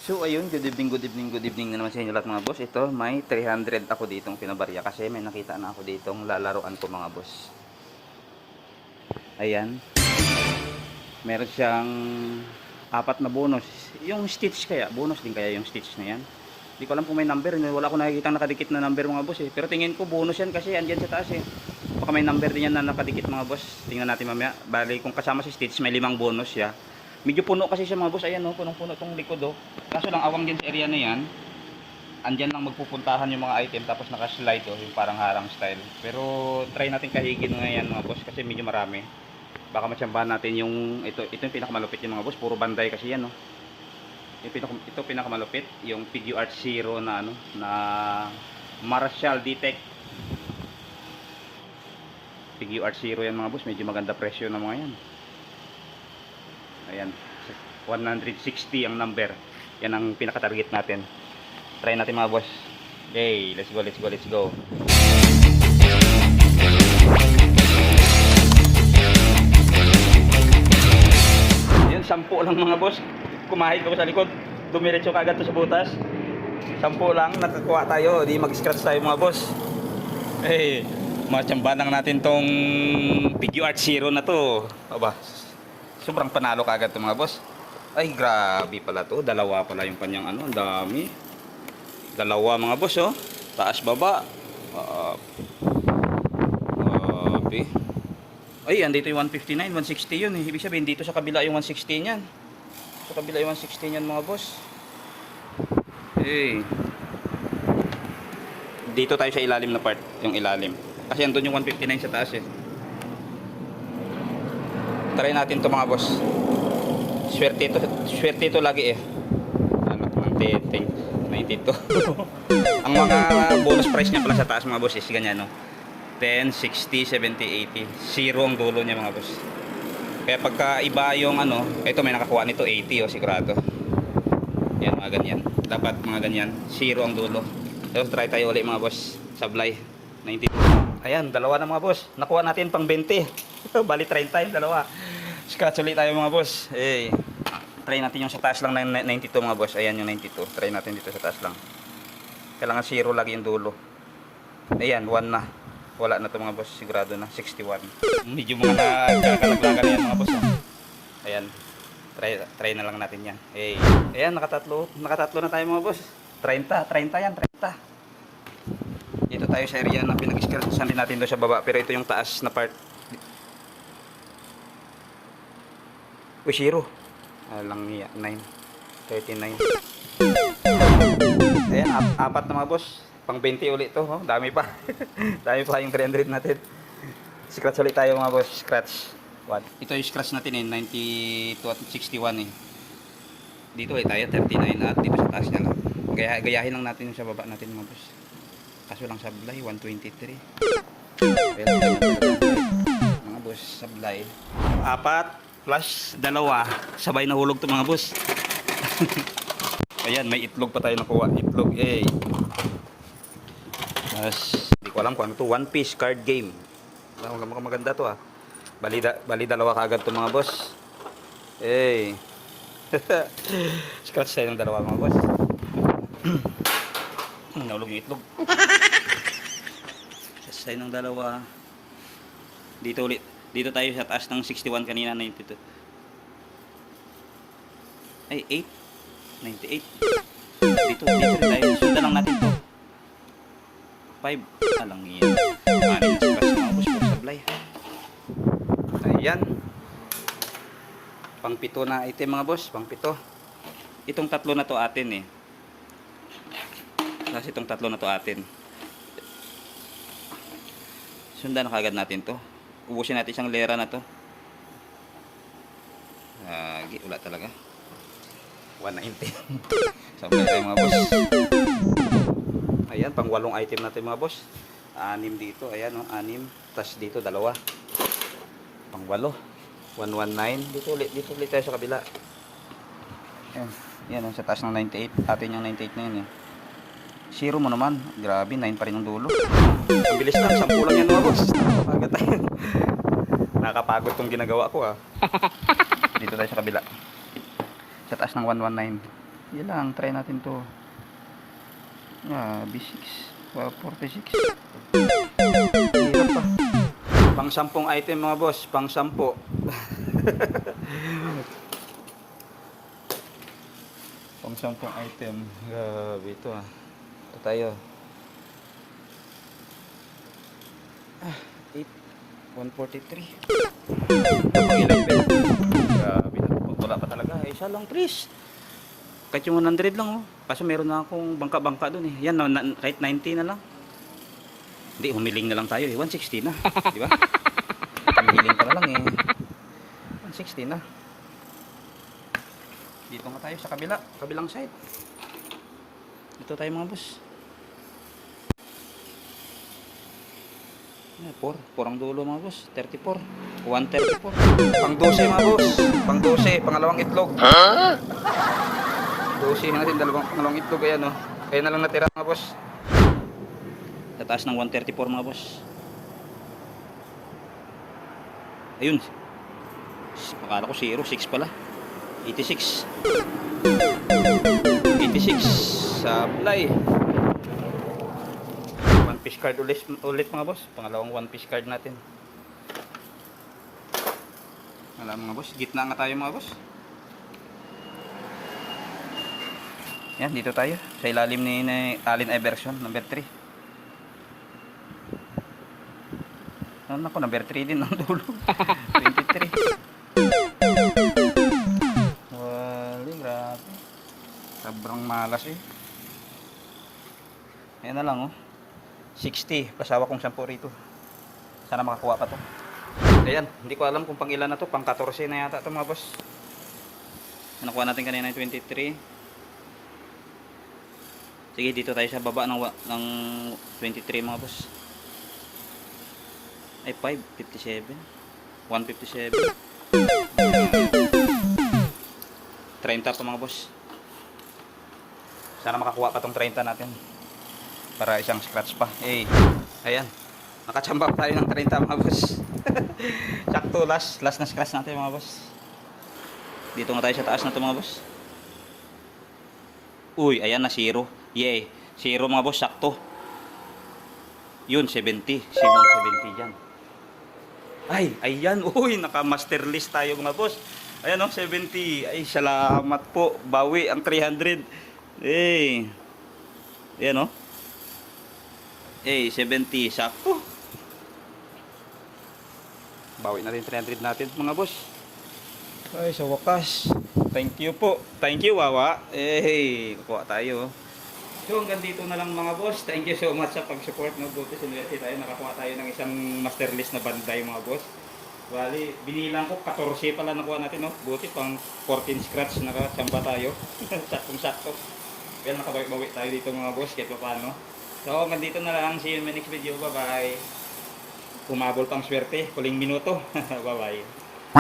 So ayun, good evening, good evening, good evening na naman sa inyo lahat mga boss. Ito, may 300 ako ditong pinabarya kasi may nakita na ako ditong lalaruan ko mga boss. Ayan. Meron siyang apat na bonus. Yung stitch kaya, bonus din kaya yung stitch na yan. Hindi ko alam kung may number, wala ko nakikita nakadikit na number mga boss eh. Pero tingin ko bonus yan kasi andyan sa taas eh. Baka may number din yan na nakadikit mga boss. Tingnan natin mamaya. Bali kung kasama si stitch, may 5 bonus siya. Medyo puno kasi siya mga boss. Ayan o, punong-puno tong likod o. Kaso lang awang din sa area na yan. Andyan lang magpupuntahan yung mga item tapos naka-slide o, yung parang harang style. Pero try natin kahigin ngayon mga boss kasi medyo marami. Baka matsambahan natin yung ito yung pinakamalupit yung mga boss. Puro banday kasi yan o. Ito pinakamalupit, yung Figure Art Zero na ano, na Martial Detect. Figure Art Zero yan mga boss, medyo maganda presyo na mga yan. Ayan, 160 ang number. Yan ang pinaka-target natin. Try natin mga boss. Okay, let's go, let's go, let's go. Yan, 10 lang mga boss. Kumahit ako sa likod, dumiretso kagad to sa butas. 10 lang, nakakuha tayo, di mag-scratch tayo mga boss. Eh, matsambanang natin tong Figure Art Zero na to. Aba, sobrang panalo kagad to mga boss. Ay, grabe pala to, dalawa pala yung kanyang ano, ang dami. Dalawa mga boss oh, taas baba. Grabe. Ay, andito yung 159, 160 yun eh. Ibig sabihin dito sa kabila yung 160 niyan. Sa kabila yung 160 yan mga boss. Hey. Dito tayo sa ilalim na part, yung ilalim. Kasi andun yung 159 sa taas eh. Try natin to mga boss. Swerte ito lagi eh. Ano, 92. Ang mga bonus price niya pala sa taas mga boss is ganyan no. 10, 60, 70, 80. Zero ang dulo niya mga boss. Kaya pagka iba yung ano, ito may nakakuha nito 80 o sigurado. Yan mga ganyan. Dapat mga ganyan, zero ang dulo. So try tayo ulit mga boss. Sablay 92. Ayan, dalawa na mga boss. Nakuha natin pang 20. Bali 30 yung dalawa. Scratch ulit tayo mga boss. Eh, try natin yung sa taas lang ng 92 mga boss. Ayan yung 92. Try natin dito sa taas lang. Kailangan zero lagi yung dulo. Ayan, 1 na. Wala na to mga boss, sigurado na 61. Medyo mga nagkakalaglagan na yan mga boss. Ayan. Try na lang natin yan. Hey. Ayan, nakatatlo na tayo mga boss. 30 yan, 30. Dito tayo sa area na pinag-scratchan din natin doon sa baba, pero ito yung taas na part. Uy, zero. Alang niya, 9. 39. Ayan, apat na mga boss. Pang 20 ulit to, oh. Dami pa. Dami pa yung 300 natin. Scratch ulit tayo mga boss. Scratch. What? Ito yung scratch natin eh, 92 at 61 eh. Dito ulit tayo, 39 at dito sa taas niya lang. Gayahin lang natin yung sa baba natin mga boss. Kaso lang sablay, 123. Pero mga boss, sablay. 4 plus 2. Sabay nahulog to mga boss. Ayan, may itlog pa tayo nakuha. Itlog, eh. Hindi ko alam kung ano to. One piece card game. Maganda to ah. Bali dalawa kagad to mga boss. Hey. Scratch tayo ng dalawa mga boss. Naulog yung itlog. Scratch tayo ng dalawa. Dito ulit. Dito tayo sa taas ng 61 kanina, 92. Ay, 8. 98. Dito rin tayo. Sundan lang natin to. 5. Alang yan. Anin na scratch mga boss po sablay. Ayan. Pang 7 na item mga boss. Pang 7. Itong tatlo na to atin eh. Kasi itong tatlo na to atin. Sundan na kagad natin to. Ubusin natin isang lera na to. Wala talaga. 190. Sablay tayo mga boss. Ayan, pang 8 item natin mga boss. 6 dito, ayan o, 6. Tapos dito, 2. Pang 8. 119. Dito ulit tayo sa kabila. Ayan, yan sa taas ng 98. Atin yung 98 na yun eh. Zero mo naman. Grabe, 9 pa rin ang dulo. Ang bilis lang, 10 lang yan mga boss. Nakapagod tayo. Nakapagod tong ginagawa ko ah. Dito tayo sa kabila. Sa taas ng 119. Yan lang, try natin to. B6. 46. Hirap pa. Pang 10 item mga boss, pang 10. Pang 10 item. Grabe ito ah. Ito tayo. 143. Ito pang 11. Grabe na. Wala pa talaga. Isa lang, please. Kahit yung 100 lang oh. Kaso meron na akong bangka-bangka dun eh. Yan, kahit 90 na lang. Hindi, humiling na lang tayo eh. 160 na. Di ba? Humiling ka na lang eh. 160 na. Dito nga tayo sa kabilang side. Dito tayo mga boss. 4 ang dulo mga boss. 34. 134. Pang 12 mga boss. Pang 12. Pangalawang itlog. 12 natin. Pangalawang itlog. Ayan o. Kaya na lang natira mga boss. Tataas ng 134 mga boss. Ayun. Pakala ko 0. 6 pala. 86. 86. Supply. One piece card ulit mga boss. Pangalawang one piece card natin. Wala mga boss. Gitna nga tayo mga boss. Yan, dito tayo. Sa ilalim ni Allen Iverson, number 3. Ano ako, number 3 din ang dulo. 23. Wali, grabe. Sobrang malas eh. Ayan na lang oh. 60. Pasawa kong 10 rito. Sana makakuha pa to. Ayan, hindi ko alam kung pang ilan na to. Pang 14 na yata to mga boss. Nakuha natin kanina yung 23. Sige, dito tayo sa baba ng 23 mga boss. Ay, 557. 157. 30 pa mga boss. Sana makakuha pa tong 30 natin. Para isang scratch pa. Eh, ayan. Nakachamba tayo ng 30 mga boss. Sakto, last na scratch natin mga boss. Dito nga tayo sa taas na to mga boss. Uy, ayan na 0. Yay, 0 mga boss, sakto. Yun, 70. Simong 70 dyan. Ay, ayan. Uy, naka-master list tayo mga boss. Ayan o, 70. Ay, salamat po. Bawi ang 300. Eh. Ayan o. Eh, 70. Sakto. Bawi na rin 300 natin mga boss. Ay, sa wakas. Thank you po. Thank you, Wawa. Eh, kukuha tayo. So, hanggang dito na lang mga boss. Thank you so much sa pag-support ng Butis University tayo. Nakakuha tayo ng isang master list na banday mga boss. Bali, binilang ko 14 pala nakuha natin, no? Buti pang 14 scratch nakachamba tayo. Saktong-sakto. Well, nakabawi-bawi tayo dito mga boss kahit pa paano. So, hanggang dito na lang. See you in my next video. Bye-bye. Umabol pang swerte. Huling minuto. Bye-bye.